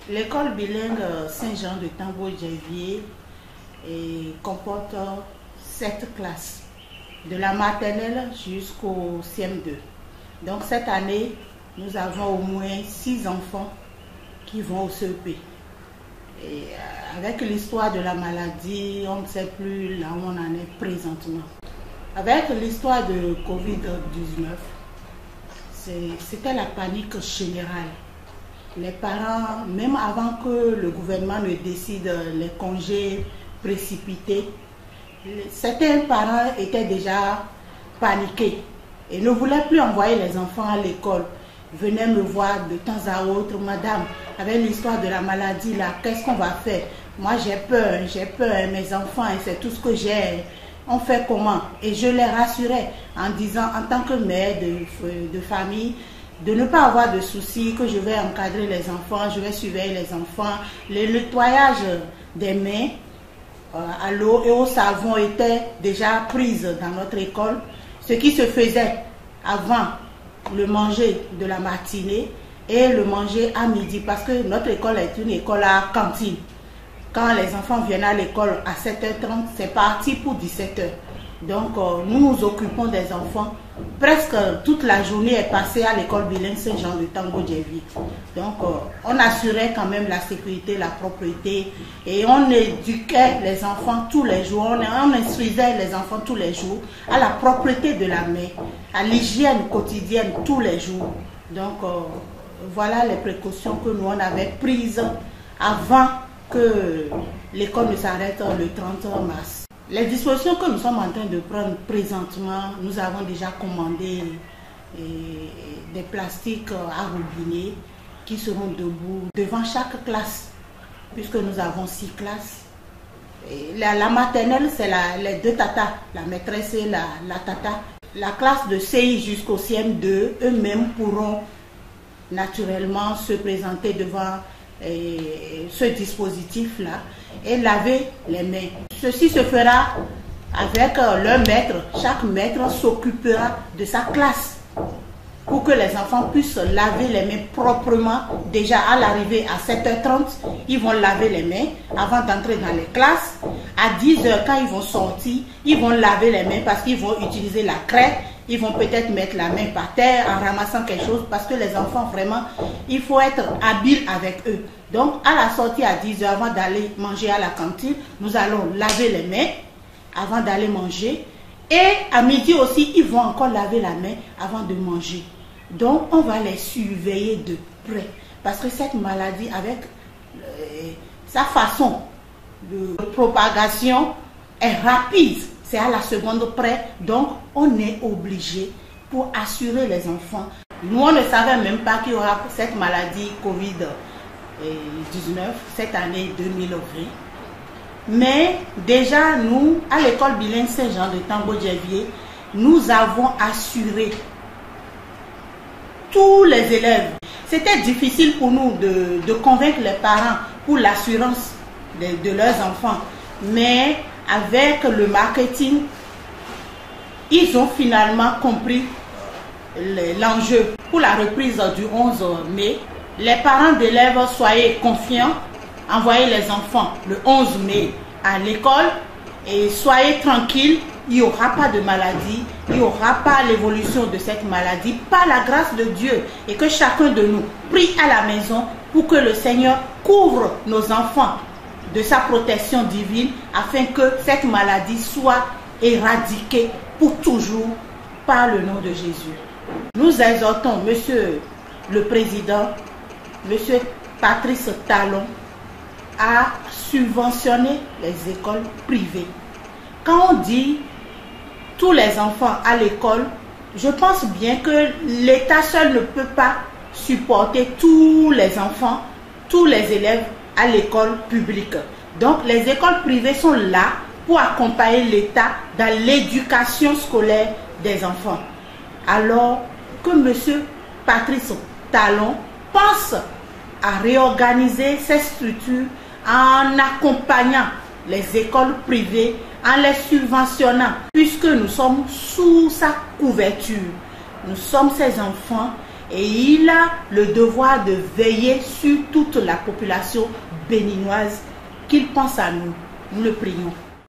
L'école bilingue Saint-Jean de Tambodjevier comporte 7 classes, de la maternelle jusqu'au CM2. Donc cette année, nous avons au moins 6 enfants qui vont au CEP. Et avec l'histoire de la maladie, on ne sait plus là où on en est présentement. Avec l'histoire de Covid-19, c'était la panique générale. Les parents, même avant que le gouvernement ne décide les congés précipités, certains parents étaient déjà paniqués et ne voulaient plus envoyer les enfants à l'école. Venaient me voir de temps à autre, madame, avec l'histoire de la maladie là, qu'est-ce qu'on va faire? Moi j'ai peur, mes enfants, c'est tout ce que j'ai. On fait comment? Et je les rassurais en disant, en tant que mère de famille, de ne pas avoir de soucis, que je vais encadrer les enfants, je vais surveiller les enfants. Le nettoyage des mains à l'eau et au savon était déjà prise dans notre école. Ce qui se faisait avant le manger de la matinée et le manger à midi, parce que notre école est une école à cantine. Quand les enfants viennent à l'école à 7h30, c'est parti pour 17h. Donc nous nous occupons des enfants. Presque toute la journée est passée à l'école bilingue Saint-Jean de Tambodjevier. Donc on assurait quand même la sécurité, la propreté et on éduquait les enfants tous les jours. On instruisait les enfants tous les jours à la propreté de la main, à l'hygiène quotidienne tous les jours. Donc voilà les précautions que nous on avait prises avant que l'école ne s'arrête le 30 mars. Les dispositions que nous sommes en train de prendre présentement, nous avons déjà commandé des plastiques à robinet qui seront debout devant chaque classe, puisque nous avons 6 classes. Et la maternelle, c'est les 2 tatas, la maîtresse et la tata. La classe de CI jusqu'au CM2, eux-mêmes pourront naturellement se présenter devant ce dispositif-là et laver les mains. Ceci se fera avec leur maître. Chaque maître s'occupera de sa classe pour que les enfants puissent laver les mains proprement. Déjà à l'arrivée à 7h30, ils vont laver les mains avant d'entrer dans les classes. À 10h, quand ils vont sortir, ils vont laver les mains parce qu'ils vont utiliser la craie. Ils vont peut-être mettre la main par terre en ramassant quelque chose parce que les enfants, vraiment, il faut être habile avec eux. Donc, à la sortie à 10h, avant d'aller manger à la cantine, nous allons laver les mains avant d'aller manger. Et à midi aussi, ils vont encore laver la main avant de manger. Donc, on va les surveiller de près. Parce que cette maladie, avec sa façon de propagation, est rapide. C'est à la seconde près, donc on est obligé pour assurer les enfants. Nous, on ne savait même pas qu'il y aura cette maladie Covid-19 cette année 2020. Mais déjà, nous, à l'école bilingue Saint-Jean de Tambodjevier, nous avons assuré tous les élèves. C'était difficile pour nous de convaincre les parents pour l'assurance de leurs enfants. Mais avec le marketing, ils ont finalement compris l'enjeu. Pour la reprise du 11 mai, les parents d'élèves, soyez confiants, envoyez les enfants le 11 mai à l'école et soyez tranquilles, il n'y aura pas de maladie, il n'y aura pas l'évolution de cette maladie, par la grâce de Dieu, et que chacun de nous prie à la maison pour que le Seigneur couvre nos enfants de sa protection divine afin que cette maladie soit éradiquée pour toujours par le nom de Jésus. Nous exhortons Monsieur le Président, Monsieur Patrice Talon, à subventionner les écoles privées. Quand on dit tous les enfants à l'école, je pense bien que l'État seul ne peut pas supporter tous les enfants, tous les élèves à l'école publique. Donc les écoles privées sont là pour accompagner l'État dans l'éducation scolaire des enfants. Alors que M. Patrice Talon pense à réorganiser ces structures en accompagnant les écoles privées, en les subventionnant, puisque nous sommes sous sa couverture. Nous sommes ses enfants Et il a le devoir de veiller sur toute la population béninoise, qu'il pense à nous. Nous le prions.